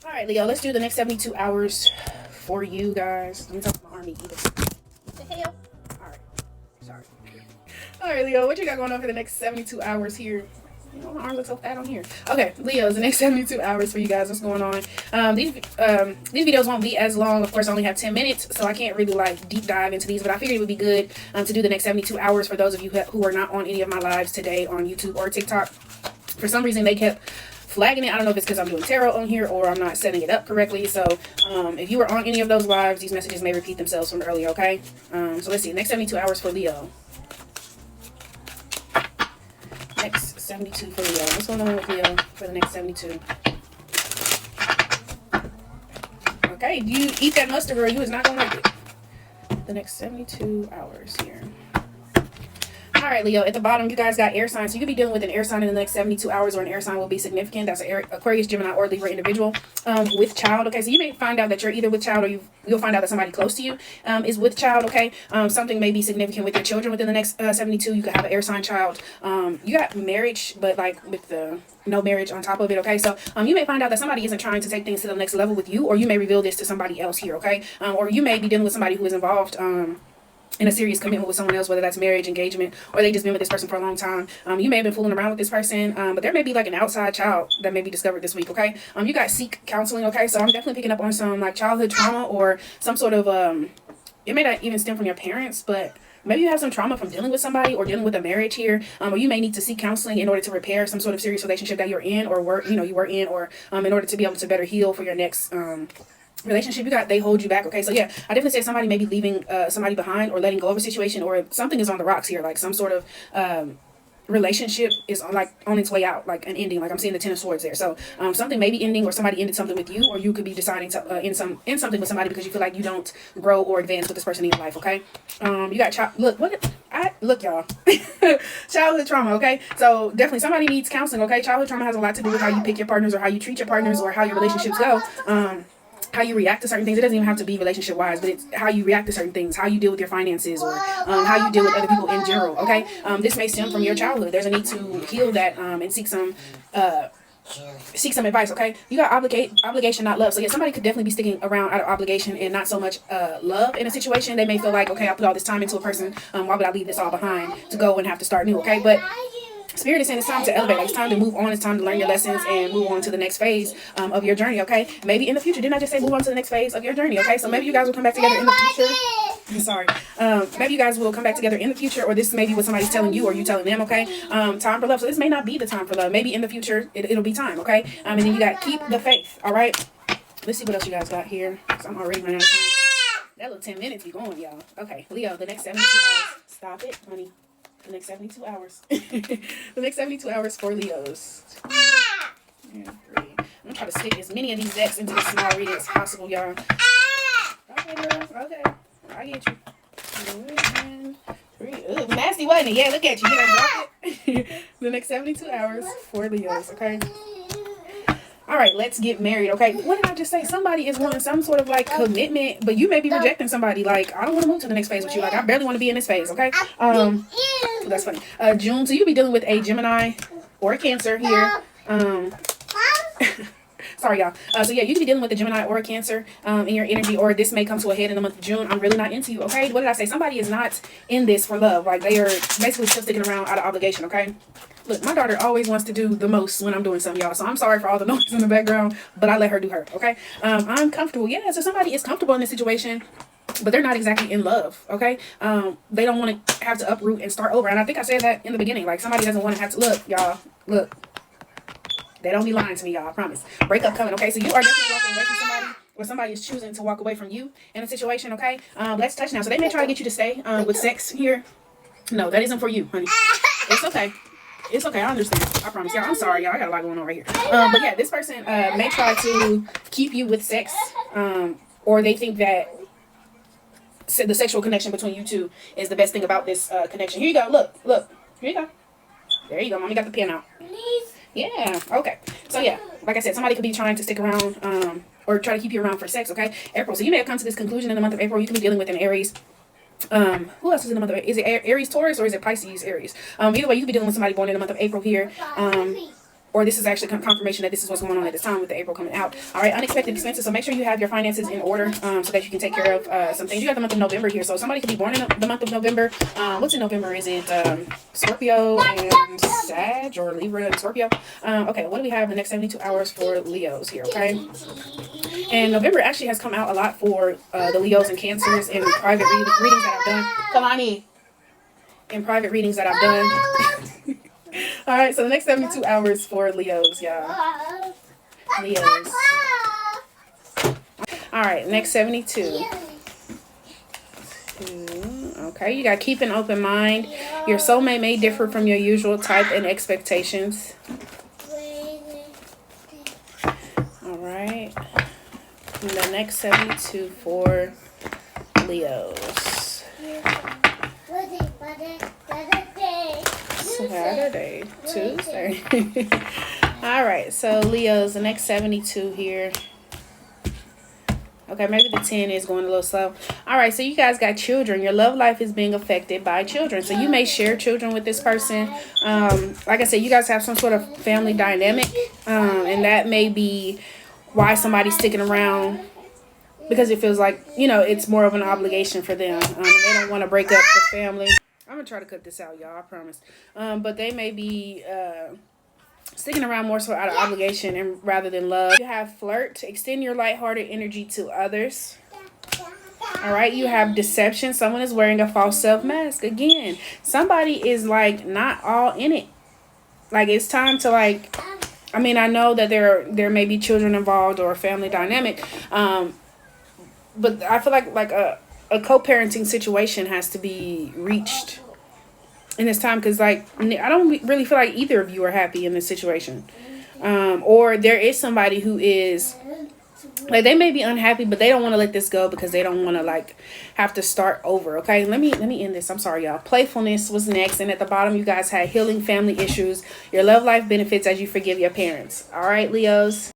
All right, Leo, let's do the next 72 hours for you guys. Let me talk to my army either. What the hell? All right. Sorry. All right, Leo, what you got going on for the next 72 hours here? You know, my arm looks so fat on here. Okay, Leo's the next 72 hours for you guys. What's going on? These videos won't be as long. Of course, I only have 10 minutes, so I can't really like deep dive into these. But I figured it would be good to do the next 72 hours for those of you who are not on any of my lives today on YouTube or TikTok. For some reason, they kept flagging it. I don't know if it's because I'm doing tarot on here or I'm not setting it up correctly. So if you were on any of those lives, these messages may repeat themselves from earlier. Okay. So let's see. Next 72 hours for Leo. Next 72 for Leo. What's going on with Leo for the next 72? Okay, you eat that mustard or you is not going to like it. The next 72 hours here. All right, Leo, at the bottom, you guys got air signs. So you could be dealing with an air sign in the next 72 hours, or an air sign will be significant. That's an Aquarius, Gemini, or Libra individual with child. Okay, so you may find out that you're either with child, or you'll find out that somebody close to you is with child. Okay, something may be significant with your children within the next 72. You could have an air sign child. You got marriage, but like with the no marriage on top of it. Okay, so you may find out that somebody isn't trying to take things to the next level with you, or you may reveal this to somebody else here. Okay, or you may be dealing with somebody who is involved in a serious commitment with someone else, whether that's marriage, engagement, or they just been with this person for a long time. You may have been fooling around with this person, but there may be like an outside child that may be discovered this week. Okay, you got seek counseling. Okay, so I'm definitely picking up on some like childhood trauma or some sort of it may not even stem from your parents, but maybe you have some trauma from dealing with somebody or dealing with a marriage here, or you may need to seek counseling in order to repair some sort of serious relationship that you're in, or you were in, or in order to be able to better heal for your next relationship. You got they hold you back. Okay, so yeah, I definitely say somebody may be leaving somebody behind or letting go of a situation, or something is on the rocks here, like some sort of relationship is on its way out, like an ending. Like I'm seeing the Ten of Swords there. So something may be ending, or somebody ended something with you, or you could be deciding to end something with somebody because you feel like you don't grow or advance with this person in your life. Okay, you got look y'all childhood trauma. Okay, so definitely somebody needs counseling. Okay, childhood trauma has a lot to do with how you pick your partners, or how you treat your partners, or how your relationships go. How you react to certain things. It doesn't even have to be relationship wise, but it's how you react to certain things, how you deal with your finances, or how you deal with other people in general. Okay, this may stem from your childhood. There's a need to heal that and seek some advice. Okay, you got obligation, not love. So yeah, somebody could definitely be sticking around out of obligation and not so much love in a situation. They may feel like, okay, I put all this time into a person, why would I leave this all behind to go and have to start new? Okay, but Spirit is saying it's time to elevate. Like, it's time to move on. It's time to learn your lessons and move on to the next phase of your journey. Okay, maybe in the future. Didn't I just say move on to the next phase of your journey? Okay, so maybe you guys will come back together in the future. I'm sorry. Maybe you guys will come back together in the future, or this may be what somebody's telling you, or you telling them. Okay, time for love. So this may not be the time for love. Maybe in the future it'll be time. Okay, and then you got keep the faith. All right. Let's see what else you guys got here. So I'm already running out of time. That little 10 minutes be going, y'all. Okay, Leo, the next 72 hours. Stop it, honey. The next 72 hours. The next 72 hours for Leos. And 3. I'm gonna try to stick as many of these decks into this small reading as possible, y'all. Okay, girl. Okay. I get you. 2 and 3. Ooh, nasty, wasn't it? Yeah, look at you. You done dropped it. The next 72 hours for Leos, okay? All right, let's get married, okay? What did I just say? Somebody is wanting some sort of, like, commitment, but you may be rejecting somebody. Like, I don't want to move to the next phase with you. Like, I barely want to be in this phase, okay? That's funny. June, so you'll be dealing with a Gemini or a Cancer here. Sorry, y'all. So, yeah, you could be dealing with a Gemini or a Cancer in your energy, or this may come to a head in the month of June. I'm really not into you, okay? What did I say? Somebody is not in this for love. Like, they are basically still sticking around out of obligation, okay? Look, my daughter always wants to do the most when I'm doing something, y'all. So I'm sorry for all the noise in the background, but I let her do her, okay? I'm comfortable. Yeah, so somebody is comfortable in this situation, but they're not exactly in love, okay? They don't want to have to uproot and start over. And I think I said that in the beginning. Like, somebody doesn't want to have to, look, y'all, look. They don't be lying to me, y'all, I promise. Breakup coming, okay? So you are definitely walking away from somebody, or somebody is choosing to walk away from you in a situation, okay? Let's touch now. So they may try to get you to stay with sex here. No, that isn't for you, honey. It's okay. It's okay, I understand. I promise. Y'all, I'm sorry, y'all. I got a lot going on right here. But yeah, this person may try to keep you with sex, or they think that the sexual connection between you two is the best thing about this connection. Here you go. Look. Here you go. There you go. Mommy got the pen out. Yeah. Okay. So yeah, like I said, somebody could be trying to stick around or try to keep you around for sex. Okay. April. So you may have come to this conclusion in the month of April. You could be dealing with an Aries. Who else is in the month of April? Is it Aries Taurus, or is it Pisces Aries? Either way, you could be dealing with somebody born in the month of April here. or this is actually confirmation that this is what's going on at this time with the April coming out. All right, unexpected expenses. So make sure you have your finances in order so that you can take care of some things. You got the month of November here. So somebody could be born in the month of November. What's in November? Is it Scorpio and Sag, or Libra and Scorpio? Okay, what do we have in the next 72 hours for Leos here, okay? And November actually has come out a lot for the Leos and Cancers in private readings that I've done. Come on in. In private readings that I've done. All right, so the next 72 hours for Leos, y'all. Leos. All right, next 72. Okay, you got to keep an open mind. Your soulmate may differ from your usual type and expectations. All right. And the next 72 for Leos. Saturday, Tuesday. All right, so Leos, the next 72 here. Okay, maybe the 10 is going a little slow. All right, so you guys got children. Your love life is being affected by children. So you may share children with this person. Like I said, you guys have some sort of family dynamic. And that may be why somebody's sticking around, because it feels like, you know, it's more of an obligation for them. They don't want to break up the family. I'm going to try to cut this out, y'all, I promise. But they may be sticking around more so out of obligation and rather than love. You have flirt. Extend your lighthearted energy to others. All right, you have deception. Someone is wearing a false self mask. Again, somebody is like not all in it. Like, it's time to, like, I mean, I know that there may be children involved or a family dynamic. But I feel like a co-parenting situation has to be reached in this time, because like I don't really feel like either of you are happy in this situation, or there is somebody who is like, they may be unhappy, but they don't want to let this go because they don't want to like have to start over. Okay, let me end this. I'm sorry, y'all. Playfulness was next, and at the bottom you guys had healing family issues. Your love life benefits as you forgive your parents. All right, Leos.